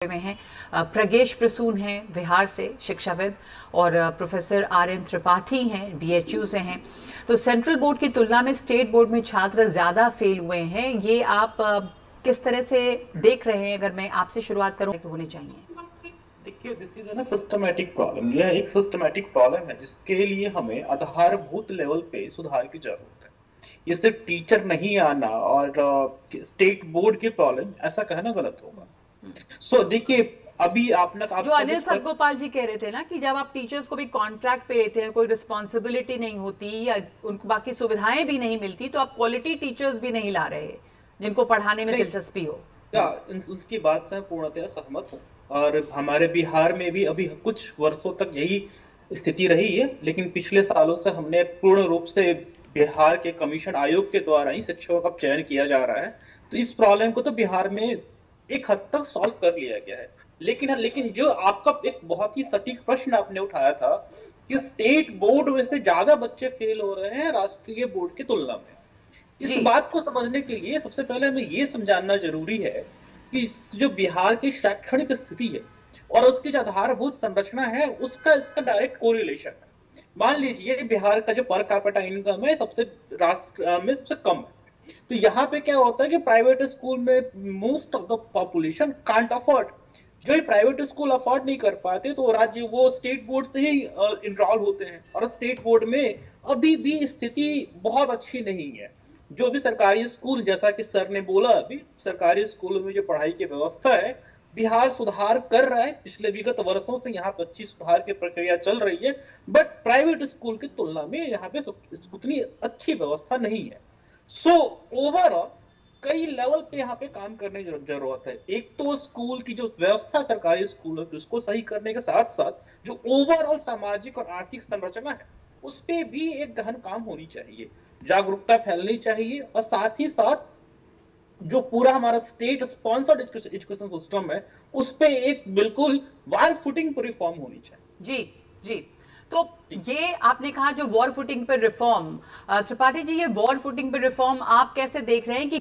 में हैं प्रगेश प्रसून हैं बिहार से शिक्षाविद और प्रोफेसर आर्यन त्रिपाठी हैं बीएचयू से हैं। तो सेंट्रल बोर्ड की तुलना में स्टेट बोर्ड में छात्र ज्यादा फेल हुए हैं, ये आप किस तरह से देख रहे हैं? अगर मैं आपसे शुरुआत करूं तो होने चाहिए। देखिए, दिस इज ना सिस्टमैटिक प्रॉब्लम। यह एक सिस्टमैटिक प्रॉब्लम है जिसके लिए हमें आधारभूत लेवल पे सुधार की जरूरत है। ये सिर्फ टीचर नहीं आना और स्टेट बोर्ड की प्रॉब्लम ऐसा कहना गलत होगा। देखिए, अभी आपने जो अनिल सतगोपाल जी कह रहे थे ना कि जब आप टीचर्स को भी कॉन्ट्रैक्ट पे लेते हैं, कोई रिस्पॉन्सिबिलिटी नहीं होती या उनको बाकी सुविधाएं भी नहीं मिलती, तो आप क्वालिटी टीचर्स भी नहीं ला रहे जिनको पढ़ाने में दिलचस्पी हो। या उनकी बात से मैं पूर्णतः सहमत हूँ। और हमारे बिहार में भी अभी कुछ वर्षों तक यही स्थिति रही है, लेकिन पिछले सालों से हमने पूर्ण रूप से बिहार के कमीशन आयोग के द्वारा ही शिक्षकों का चयन किया जा रहा है। तो इस प्रॉब्लम को तो बिहार में एक हद तक सॉल्व कर लिया गया है। लेकिन जो आपका एक बहुत ही सटीक प्रश्न आपने उठाया था कि स्टेट बोर्ड में से ज्यादा बच्चे फेल हो रहे हैं राष्ट्रीय बोर्ड की तुलना में। इस बात को समझने के लिए सबसे पहले हमें ये समझाना जरूरी है कि जो बिहार की शैक्षणिक स्थिति है और उसकी जो आधारभूत संरचना है उसका इसका डायरेक्ट कोरिलेशन है। मान लीजिए बिहार का जो पर कैपिटा इनकम है सबसे राष्ट्र में सबसे कम है। तो यहाँ पे क्या होता है कि प्राइवेट स्कूल में most of the population can't afford. जो ही प्राइवेट स्कूल अफोर्ड नहीं कर पाते तो राज्य वो स्टेट बोर्ड से ही इनरोल होते हैं। और स्टेट बोर्ड में अभी भी स्थिति बहुत अच्छी नहीं है। जो भी सरकारी स्कूल, जैसा कि सर ने बोला, अभी सरकारी स्कूलों में जो पढ़ाई की व्यवस्था है बिहार सुधार कर रहा है। पिछले विगत वर्षों से यहाँ पर अच्छी सुधार की प्रक्रिया चल रही है, बट प्राइवेट स्कूल की तुलना में यहाँ पे उतनी अच्छी व्यवस्था नहीं है। ओवरऑल कई लेवल पे यहाँ पे काम करने की जरूरत है। एक तो स्कूल की जो व्यवस्था सरकारी स्कूलों की उसको सही करने के साथ साथ जो ओवरऑल सामाजिक और आर्थिक संरचना है उस पे भी एक गहन काम होनी चाहिए, जागरूकता फैलनी चाहिए। और साथ ही साथ जो पूरा हमारा स्टेट स्पॉन्सर्ड एजुकेशन सिस्टम है उस पे एक बिल्कुल वार फुटिंग पर रिफॉर्म होनी चाहिए। जी जी। तो ये आपने कहा जो वॉर फुटिंग पर रिफॉर्म, त्रिपाठी जी, ये वॉर फुटिंग पर रिफॉर्म आप कैसे देख रहे हैं कि